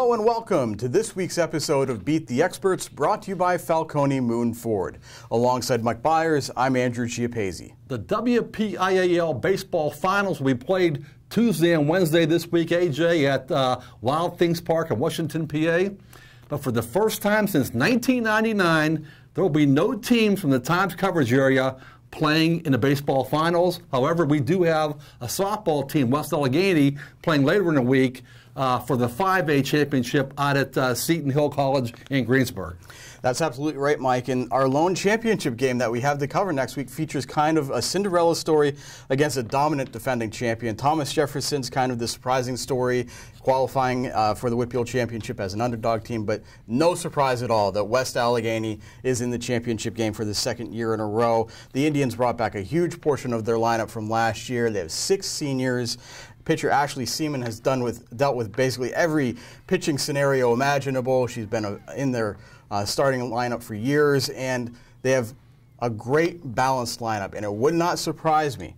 Hello and welcome to this week's episode of Beat the Experts, brought to you by Falcone Moon Ford. Alongside Mike Bires, I'm Andrew Chiappazzi. The WPIAL baseball finals will be played Tuesday and Wednesday this week, AJ, at Wild Things Park in Washington, PA. But for the first time since 1999, there will be no teams from the Times coverage area playing in the baseball finals. However, we do have a softball team, West Allegheny, playing later in the week for the 5A championship out at Seton Hill College in Greensburg. That's absolutely right, Mike. And our lone championship game that we have to cover next week features kind of a Cinderella story against a dominant defending champion. Thomas Jefferson's kind of the surprising story, qualifying for the WPIAL Championship as an underdog team, but no surprise at all that West Allegheny is in the championship game for the second year in a row. The Indians brought back a huge portion of their lineup from last year. They have 6 seniors. Pitcher Ashley Seaman has dealt with basically every pitching scenario imaginable. She's been in their starting lineup for years, and they have a great balanced lineup. And it would not surprise me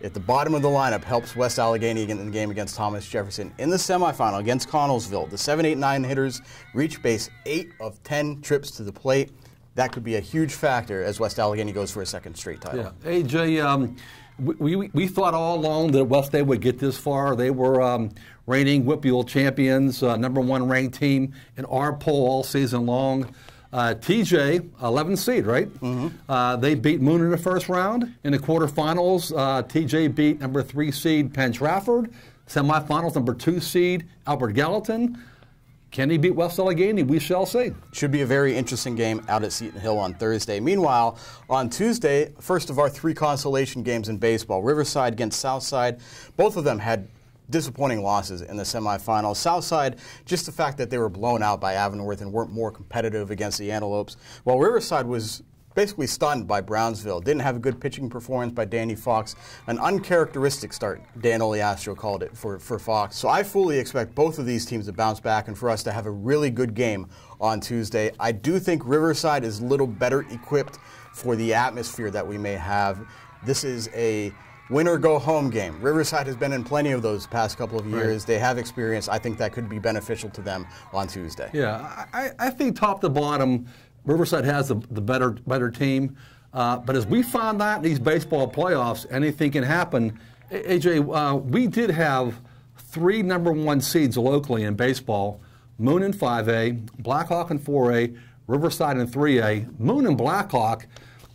if the bottom of the lineup helps West Allegheny in the game against Thomas Jefferson. In the semifinal against Connellsville, the 7, 8, 9 hitters reach base 8 of 10 trips to the plate. That could be a huge factor as West Allegheny goes for a second straight title. Yeah, AJ, we thought all along that West Day would get this far. They were reigning WPIAL champions, #1 ranked team in our poll all season long. TJ, 11th seed, right? Mm-hmm. They beat Moon in the first round. In the quarterfinals, TJ beat #3 seed Penn Trafford. Semifinals, #2 seed Albert Gallatin. Can he beat West Allegheny? We shall see. Should be a very interesting game out at Seton Hill on Thursday. Meanwhile, on Tuesday, first of our 3 consolation games in baseball, Riverside against Southside. Both of them had disappointing losses in the semifinals. Southside, just the fact that they were blown out by Avonworth and weren't more competitive against the Antelopes, while Riverside was basically stunned by Brownsville. Didn't have a good pitching performance by Danny Fox. An uncharacteristic start, Dan Oleastro called it, for Fox. So I fully expect both of these teams to bounce back and for us to have a really good game on Tuesday. I do think Riverside is a little better equipped for the atmosphere that we may have. This is a win-or-go-home game. Riverside has been in plenty of those past couple of years. Right. They have experience. I think that could be beneficial to them on Tuesday. Yeah, I think top to bottom, Riverside has the better team, but as we found out in these baseball playoffs, anything can happen. AJ, we did have 3 #1 seeds locally in baseball: Moon in 5A, Blackhawk in 4A, Riverside in 3A. Moon and Blackhawk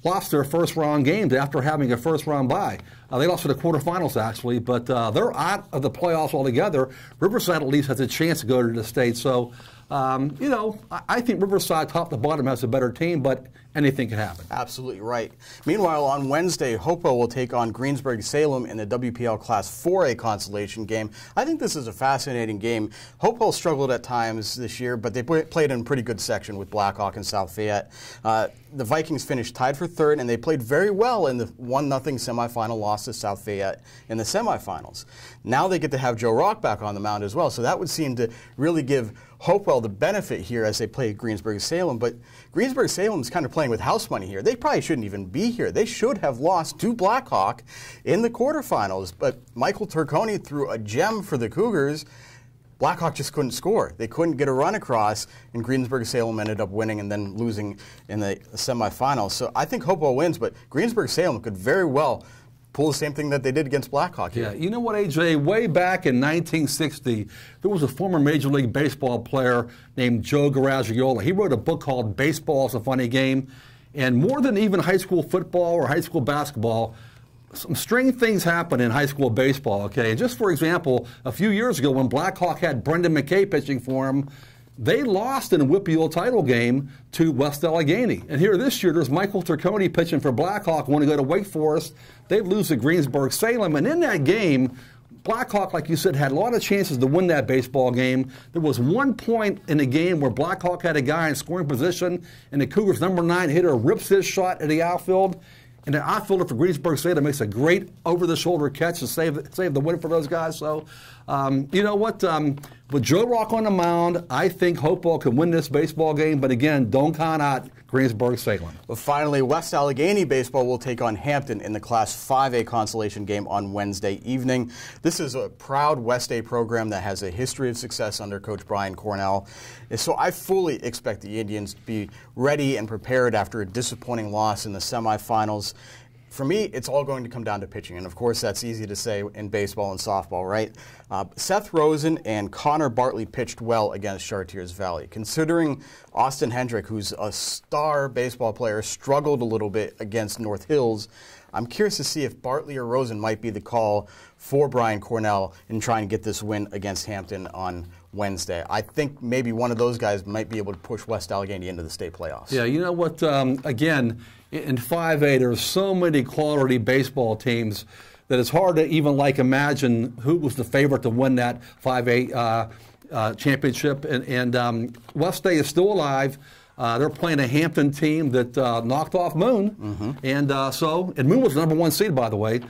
lost their first-round games after having a first-round bye. They lost to the quarterfinals, actually, but they're out of the playoffs altogether. Riverside at least has a chance to go to the state. So, you know, I think Riverside top to bottom has a better team, but anything can happen. Absolutely right. Meanwhile, on Wednesday, Hopewell will take on Greensburg-Salem in the WPIAL Class 4A consolation game. I think this is a fascinating game. Hopewell struggled at times this year, but they played in a pretty good section with Blackhawk and South Fayette. The Vikings finished tied for 3rd, and they played very well in the 1-0 semifinal loss to South Fayette in the semifinals. Now they get to have Joe Rock back on the mound as well, so that would seem to really give Hopewell the benefit here as they play Greensburg-Salem. But Greensburg-Salem is kind of playing with house money here. They probably shouldn't even be here. They should have lost to Blackhawk in the quarterfinals, but Michael Turconi threw a gem for the Cougars. Blackhawk just couldn't score. They couldn't get a run across, and Greensburg-Salem ended up winning and then losing in the semifinals. So I think Hopewell wins, but Greensburg-Salem could very well pull the same thing that they did against Blackhawk here. Yeah, you know what, AJ? Way back in 1960, there was a former Major League Baseball player named Joe Garagiola. He wrote a book called Baseball is a Funny Game, and more than even high school football or high school basketball, some strange things happen in high school baseball, okay? And just for example, a few years ago when Blackhawk had Brendan McKay pitching for him, they lost in a WPIAL title game to West Allegheny. And here this year, there's Michael Turconi pitching for Blackhawk, want to go to Wake Forest. They lose to Greensburg-Salem. And in that game, Blackhawk, like you said, had a lot of chances to win that baseball game. There was one point in the game where Blackhawk had a guy in scoring position, and the Cougars' #9 hitter rips his shot at the outfield. And the outfielder for Greensburg-Salem makes a great over-the-shoulder catch to save the win for those guys. So, you know what? With Joe Rock on the mound, I think Hopewell can win this baseball game. But again, don't count out Greensburg-Salem. But finally, West Allegheny baseball will take on Hampton in the Class 5A consolation game on Wednesday evening. This is a proud West A program that has a history of success under Coach Brian Cornell. So I fully expect the Indians to be ready and prepared after a disappointing loss in the semifinals. For me, it's all going to come down to pitching, and of course that's easy to say in baseball and softball, right? Seth Rosen and Connor Bartley pitched well against Chartiers Valley. Considering Austin Hendrick, who's a star baseball player, struggled a little bit against North Hills, I'm curious to see if Bartley or Rosen might be the call for Brian Cornell in trying to get this win against Hampton on Wednesday. I think maybe one of those guys might be able to push West Allegheny into the state playoffs. Yeah, you know what, again, in 5A, there's so many quality baseball teams that it's hard to even imagine who was the favorite to win that 5A championship. And West A is still alive. They're playing a Hampton team that knocked off Moon. And Moon was the #1 seed, by the way.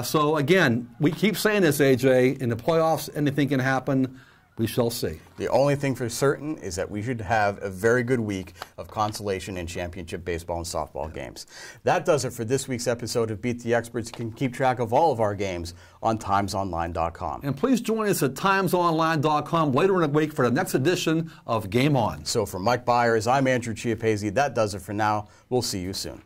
So again, we keep saying this, AJ, in the playoffs, anything can happen. We shall see. The only thing for certain is that we should have a very good week of consolation and championship baseball and softball games. That does it for this week's episode of Beat the Experts. You can keep track of all of our games on timesonline.com. And please join us at timesonline.com later in the week for the next edition of Game On. So for Mike Bires, I'm Andrew Chiappazzi. That does it for now. We'll see you soon.